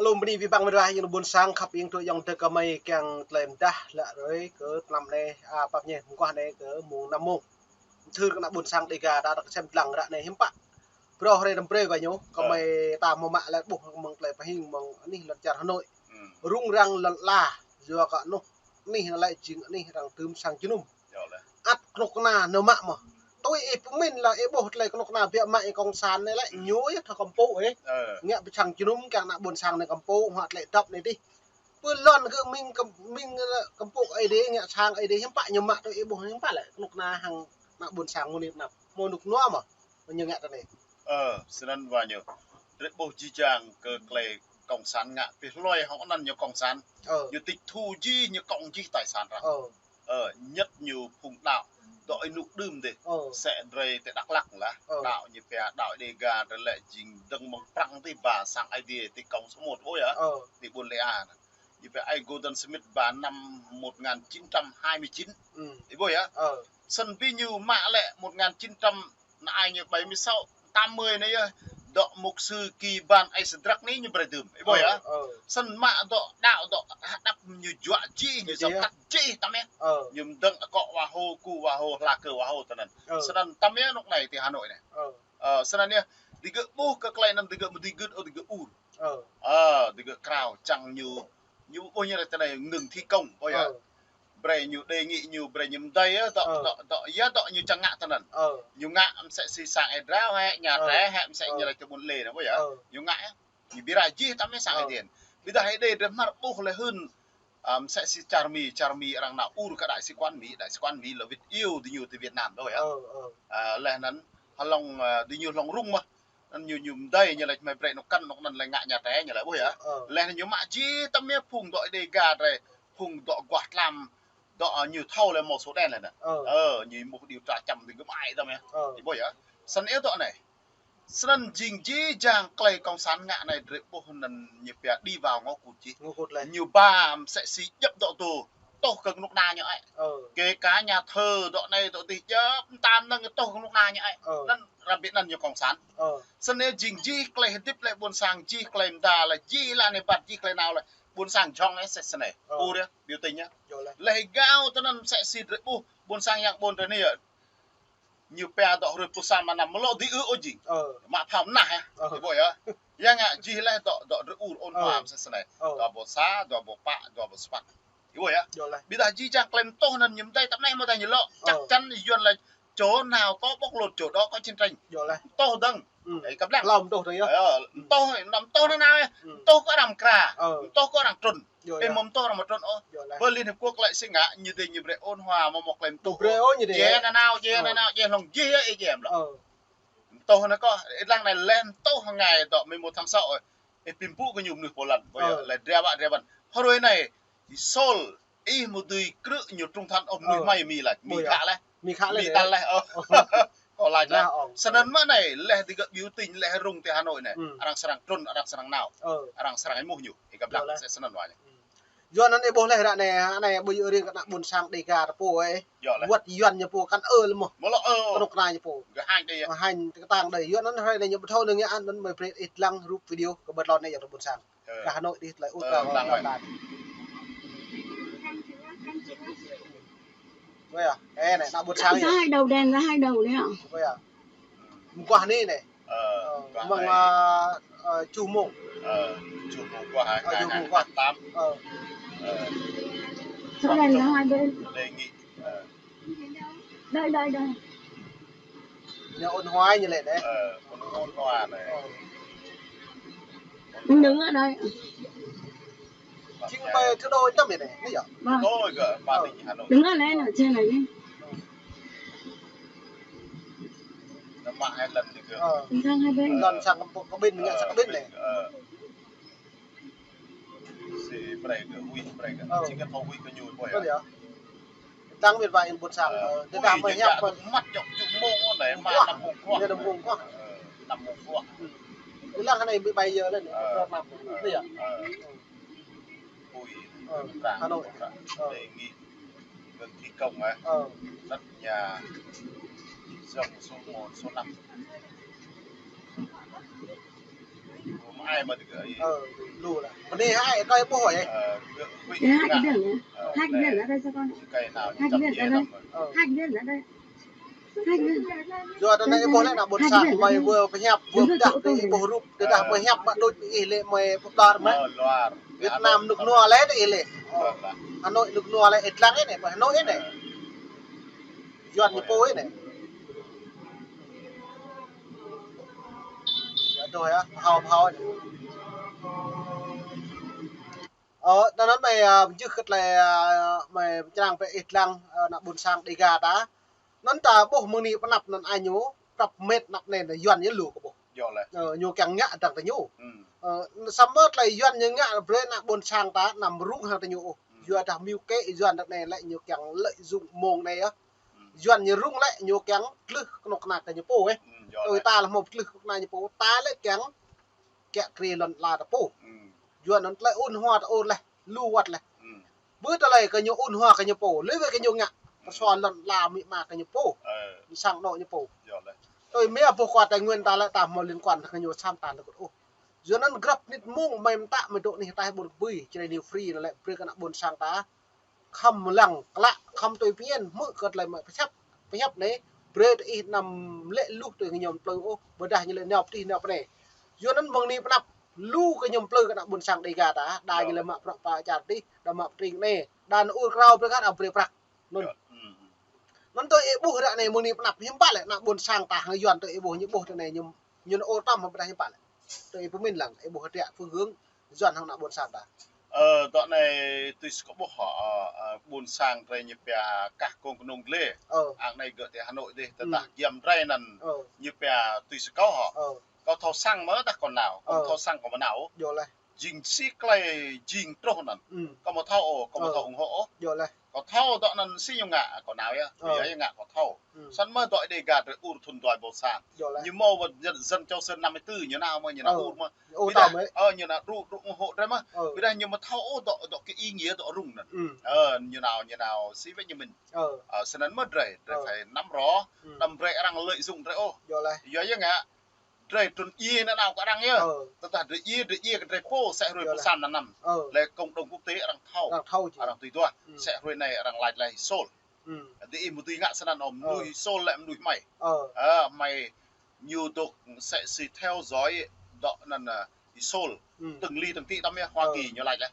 lùm đi vì bằng ra nhưng buồn sang khắp yên tôi dòng từ cầm mây càng lên ta là rồi cỡ năm này bác nhỉ hôm qua này cỡ mùng 5 mùng thư các buồn sang đi gà đã được xem lằng đã này hiếm bạn pro hay đâm pre vậy nhố cầm mây ta mồm mạ lại buộc mong lại phải hình mong này là chả Hà Nội rung răng là vừa cả nó này lại chính này rằng tươm sang chứ nung ắt lục na nấu mạ mà tôi mình là bột lại lục na việc mày con sàn này lại nhối thật cầm po ấy nghe bị chẳng chứ nung càng nạ buồn sang này cầm po hoặc lại tập này đi vừa lon cứ mình cầm po ấy đấy nghe sang ấy đấy hiếm bạn nhưng mà tôi bột hiếm bạn lại lục na hàng nạ buồn sang một niệm nào một lục noa mà nhiều nghe cái này xin ăn vào nhiều rất bổ chi chàng cơ clay cộng sản ngạ vì loài họ năn nhiều cộng sản nhiều tịch thu chi nhiều cộng chi tài sản ra nhất nhiều phùng đạo đội nụ đơm để sẽ rơi tại Đắk Lắk là đạo như phe đạo đề gà rồi lại trình đừng một trăng thì bà sang idea thì cộng số 1 thôi á thì buôn lệ như phe ai Golden Smith bà năm 1929 thì bôi á sân vi nhiều mạ lệ 1900 là ai như 76 80 này độ mục sư kỳ ban ai sẽ đắc ní như bây giờ ấy bôi á sân mạ độ đạo độ đắp như dọa chi như dòng cắt chi tắm ấy nhưng đừng cọ và hồ cu và hồ là cờ và hồ tận nên sân tắm ấy lúc này thì Hà Nội này sân này đi cái bu cái này nằm đi cái một đi cái ở đi cái u đi cái crowd chẳng như bôi như là thế này ngừng thi công bôi á bày nhiều đề nghị nhiều bày nhiều đây á đọ như chẳng ngạ thân nần nhiều ngạ sẽ xì sang ai rau hay nhà rẽ hẹm sẽ như là cái buôn lề đó bây giờ nhiều ngạ như biết là gì tắm mới sang ai tiền bây giờ hãy để mặt bố lại hơn sẽ xì charmi rằng nào u cả đại sứ quán Mỹ là Việt yêu thì nhiều từ Việt Nam thôi á là nắn lòng đi nhiều lòng rung mà nhiều đây như là mày bày nó căn nó nần là ngạ nhà rẽ như là bây giờ là nhiều mạ chi tắm mới phùng đội đề gà rồi phùng đội quạt làm đó nhiều thâu là một số đen này nè như một điều tra chậm thì cứ mãi đâu mẹ thì bây giờ sân yếu đó này sân trình chí chàng clay công sản ngạ này rồi bộ lần nhiều bé đi vào ngõ cụt chi nhiều ba sẽ xí nhập độ tù tô cực lúc nào như vậy kể cả nhà thờ độ này độ thì chớ tan nâng tô cực lúc nào như vậy nên là biết lần nhiều công sản sân yếu trình chí clay tiếp lại buôn sang chi clay ta là chi là này bật chi clay nào là buôn sang trong ấy sẽ này u đấy biểu tình nhá lấy gạo cho nên sẽ xịt rồi buôn sang yang buôn thế này nhiều phe đọ rồi pusan mà nằm lo đi ư gì mà thầm nè thì vậy á yang ạ chỉ là đọ rồi ôn hòa sẽ này đọ bộ xá đọ bộ bạ đọ bộ spat thì vậy á bây giờ chỉ chẳng lên to nên nhím đây tắm này mà thành nhiều lo chắc chắn thì duyên là chỗ nào có bóc lột chỗ đó có chiến tranh to đằng đấy cặp lăng lòng to đấy to nằm to thế nào to có đằng cà to có đằng tròn em mồm to là một tròn với Liên Hợp Quốc lại sinh ngã như thế như vậy ôn hòa mà một lần to như thế che lòng gì ấy em là to nó có lăng này lên to hàng ngày đó 11 tháng 6 rồi em pin phụ cái nhung được một lần bây giờ lại đeo bạn hồi này thì Seoul y một đôi cự nhiều trung thân ông người mày mì lại mì khá lên tan lại còn lại là sân ấn mã này là thì gợi biểu tình là rung tại Hà Nội này đang sang trôn đang sang nào đang sang ấy mua nhiều thì gặp lại sẽ sân ấn ngoài này do nó này bố này này bây giờ riêng các buôn sang đi gà po ấy quật yuan như po căn luôn mà nó độc này như po hành cái tàng đầy yuan nó hay là như thôi đừng nghe ăn nó mời play ít lăng rút video có bật lọt này ở buôn sang cả Hà Nội đi lại út vào lại vậy à ê này buôn sang ra hai đầu đèn ra hai đầu đấy ạ vậy à qua này này bằng chủ mộ qua 2008 chỗ này là hai bên đề nghị đây nhà ôn hóa như này đấy ôn hòa này mình đứng ở đây chính về thứ đôi tâm này này nhỉ thôi gỡ ba tỉnh Hà Nội đứng ở đây ở trên này đi nó mạng hai lần thì được sang hai bên lần sang có bên mình sang bên này si brega chỉ cần thâu huy cái nhồi bồi tăng biệt vậy buồn sang cái đám mày nhá mắt trọng dụng mông này mà nằm vùng quá nằm vùng quá cái lăng cái này bị bay giờ lên nằm gì à Hà Nội đề nghị ngừng thi công ấy đất nhà rộng số 1 số 5 ai mà được ấy lù là Này hai cái bố hỏi ấy. Cái hai cái biển này. Hai cái biển ở đây cho con. Hai cái biển ở đây. Hai cái biển ở đây. Hai cái biển. Rồi tao này bố lại là bột sạc mày vừa phải hẹp vừa đặt cái bố rụp cái đặt mày hẹp bạn đôi bị lệ mày bột đòn mấy. Việt Nam nước nua lấy đấy lệ. Hà Nội nước nua lấy ít lắm ấy này, Hà Nội ấy này. Dọn như bố ấy này. Rồi á, hào này. Tao nói mày chứ khất là mày trang về ít lăng nạp buồn sang đi gà đá. Nó ta bố mừng đi bắt nạp nó ai nhú, tập mệt nạp này là doan như lũ của bố. Nhú càng ngạ chẳng ta nhú. Sắm mớt lại doan như ngạ với nạp buồn sang ta nằm rung hàng ta nhú. Doan ta miêu kệ doan đặc này lại nhú càng lợi dụng mồm này á. Doan như rung lại nhú càng lực nọc nạc ta nhú bố ấy. Tôi ta là một lực nạc nhú bố ta lại càng kẹ kri lần là ta bố. Doan nó lại ôn hoa ta ôn lại. Lưu hoạt lại bữa ta lại cái nhiều ôn hoa cái nhiều bổ lấy về cái nhiều ngạ xoan lần làm mị mà cái nhiều bổ sang nội như bổ tôi mấy bộ quạt tài nguyên ta lại tạm một liên quan cái nhiều sam tàn được ô dưới nó grab nít mung mềm tạ mấy độ này ta buồn bưởi trên này free nó lại free cái buồn sang ta không lằng lạ không tôi viên mự cật lại mà phải hấp đấy bread ít nằm lệ lúc từ cái nhiều plơ ô bữa đại như là nọc thì nọc này dưới nó mừng đi nắp lu cái nhom plơ cái buồn sang đầy gà ta đai như là mạ bạc chặt đi đầm mạ trình này đàn u rau với các ông bạc bạc luôn nó tôi bố đại này mừng đi nắp hiếm bát lại nạp buồn sang ta hàng dọn tôi bố những bố thế này nhưng ô tâm không phải hiếm bát lại tôi bố mình là bố hạt địa phương hướng dọn hàng nạp buồn sang ta đoạn này tôi có bộ họ buồn sang rồi như bè các con nông lê hàng này gợi thì Hà Nội đi tất cả dầm ray nần như bè tôi sẽ có họ có thao xăng mới ta còn nào còn thao xăng còn mà nào dình xí clay dình trâu nần có một thao ủng hộ có thao đoạn nần xí nhung ngạ còn nào ya vì ấy ngạ có thao sẵn mơ tội đề gạt rồi ur thuần đòi bộ sang như mô vật dân châu sơn 54 như nào mà như nào ur mà như nào ủng hộ đấy mà vì đây nhưng mà thao độ cái ý nghĩa độ rung nần như nào xí với như mình sẵn ấn mất rồi phải nắm rõ đầm rệ đang lợi dụng rồi ô vì ấy ngạ rồi tuần y nó nào có đăng nhá tất cả rồi y cái phố sẽ rồi bộ san là nằm là cộng đồng quốc tế đang thâu đang tùy toa sẽ rồi này đang lại sol thì một tí ngã sân ông nuôi sol lại nuôi mày mày nhiều tục sẽ theo dõi đó là sol từng ly từng tí tao nghe Hoa Kỳ như lại đấy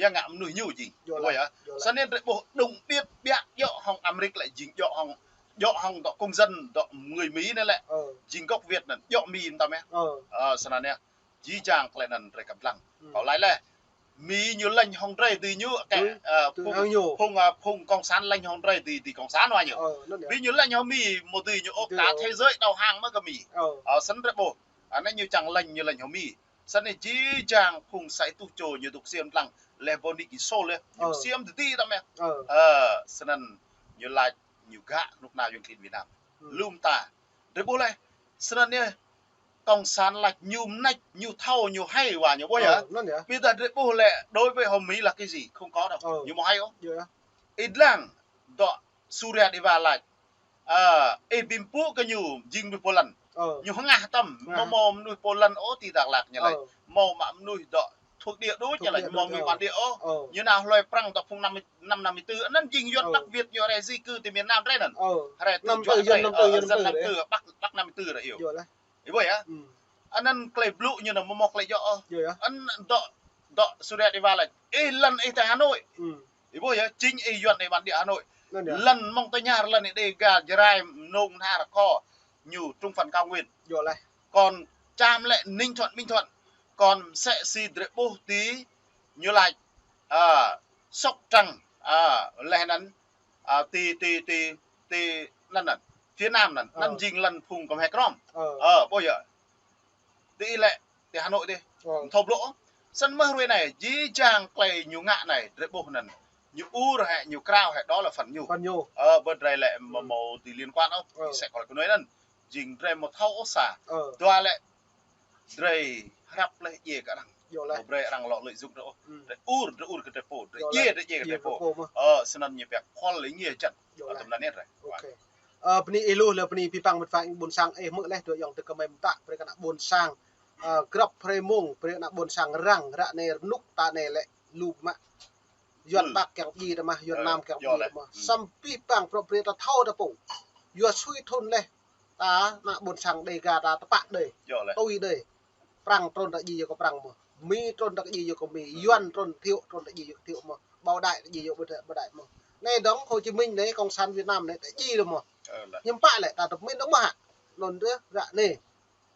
ya ngã nuôi nhiều gì vậy á cho nên bộ đồng biết bịa dọ hòng America lại dính dọ hòng đó công dân đó người Mỹ này lại dính gốc Việt là dọ mìn tao nghe cho nên nè chí chàng lại là rồi cầm lăng có lại là Mỹ như lệnh hồng rây thì như cái phùng công sản lệnh hồng rây thì công sản ngoài nhiều vì như lệnh hồng Mỹ một từ như cả thế giới đầu hàng mới có Mỹ sân rất bộ anh như chẳng lệnh như lệnh hồng Mỹ sân này chí chàng phùng sải tu trồ như tục xiêm lăng level đi cái số lên xiêm thì tí tao nghe sân như là nhiều gạ lúc nào dùng thiên Việt Nam lùm ta đấy bố này sân này công sản là nhiều nách nhiều thâu nhiều hay và nhiều bố hả bây giờ bố lệ đối với Hồng Mỹ là cái gì không có đâu nhiều mà hay không ít lăng đó Suria đi vào lại bim pu cái nhiều dinh với Poland nhiều hàng ngàn tâm mò nuôi Poland ó thì đặc lạc như này mò mà nuôi đó thuộc địa đối như là mò nuôi bản địa ó như nào loài prang tập phung 54 nó dinh duyên Bắc Việt nhiều này di cư từ miền Nam đấy nè năm tư dân 54 Bắc 54 là hiểu ý vậy á anh ăn clay blue như là một clay dọ anh đọ Suria đi vào là lần tại Hà Nội ý vậy á chính ý duyên này bản địa Hà Nội lần mong tới nhà lần này đây gà drai nông ha là kho nhiều trung phần cao nguyên còn Tràm lại Ninh Thuận Bình Thuận còn sẽ xì bố tí như là Sóc Trăng lẽ nắn tì lần phía nam lần dinh lần phùng còn hay crom bây giờ đi lại thì Hà Nội đi thộp lỗ sân mơ ruồi này dí chàng clay nhiều ngạ này rất bộ lần nhiều u rồi nhiều crowd hay đó là phần nhiều bên đây lại màu thì liên quan không thì sẽ có cái nói lần dình đây một thau ốc xả toa lại đây hấp lại gì cả đằng một đây đang lọ lợi dụng đó u cái đẹp bộ cái đẹp bộ sân nhiều việc khoan lấy nhiều trận ở tầmนั้นrồi Peni elu le peni pipang bet fang bun sang mực le tu yang te kemai tak mereka nak bun sang grab premium pre na bon sang rang ra ne nuk ta ne le lu ma yon bak keng yi da ma yon nam keng yi ma sam pi pang pro pre ta thau da pu yo sui thun le ta na bon sang de ga ta pa de tôi de prang tron da yi ko prang ma mi tron da yi ko mi yon tron thiệu tron da yi thiệu ma bao đại yi bao đại ma này đóng Hồ Chí Minh đấy cộng sản Việt Nam đấy cái gì đâu mà nhưng phải lại ta tập mình đóng mà lần nữa dạ này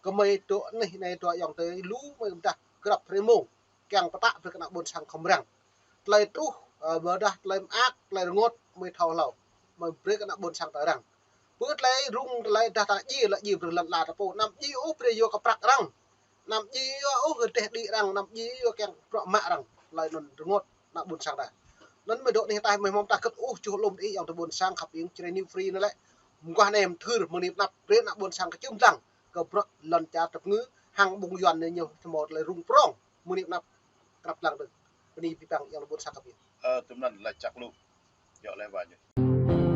có mấy chỗ này chỗ dòng tới lú mấy ta gặp remo càng tạ với cái bồn sang không rằng lấy tu bờ đó lấy ác lấy ngót mới thầu lẩu mà với cái bồn sang tới rằng bước lấy rung lấy ta gì là gì rồi lần là ta phụ nằm gì úp rồi vô cái bạc rằng nằm gì úp rồi để đi rằng nằm gì vô càng rõ mạ rằng lấy lần ngót là bồn sang đây lần mới độ này tay mình mong ta cất chú lùm đi dòng từ bồn sang khắp những trên new free nữa đấy qua anh em thư được một niệm nạp đến nạp bồn sang cái chung rằng cái bậc lần cha tập ngữ hàng bùng doan này nhiều một là rung prong một niệm nạp cặp lần được đi bị bằng dòng bồn sang khắp những tụi mình là chặt luôn dọn lại vào nhỉ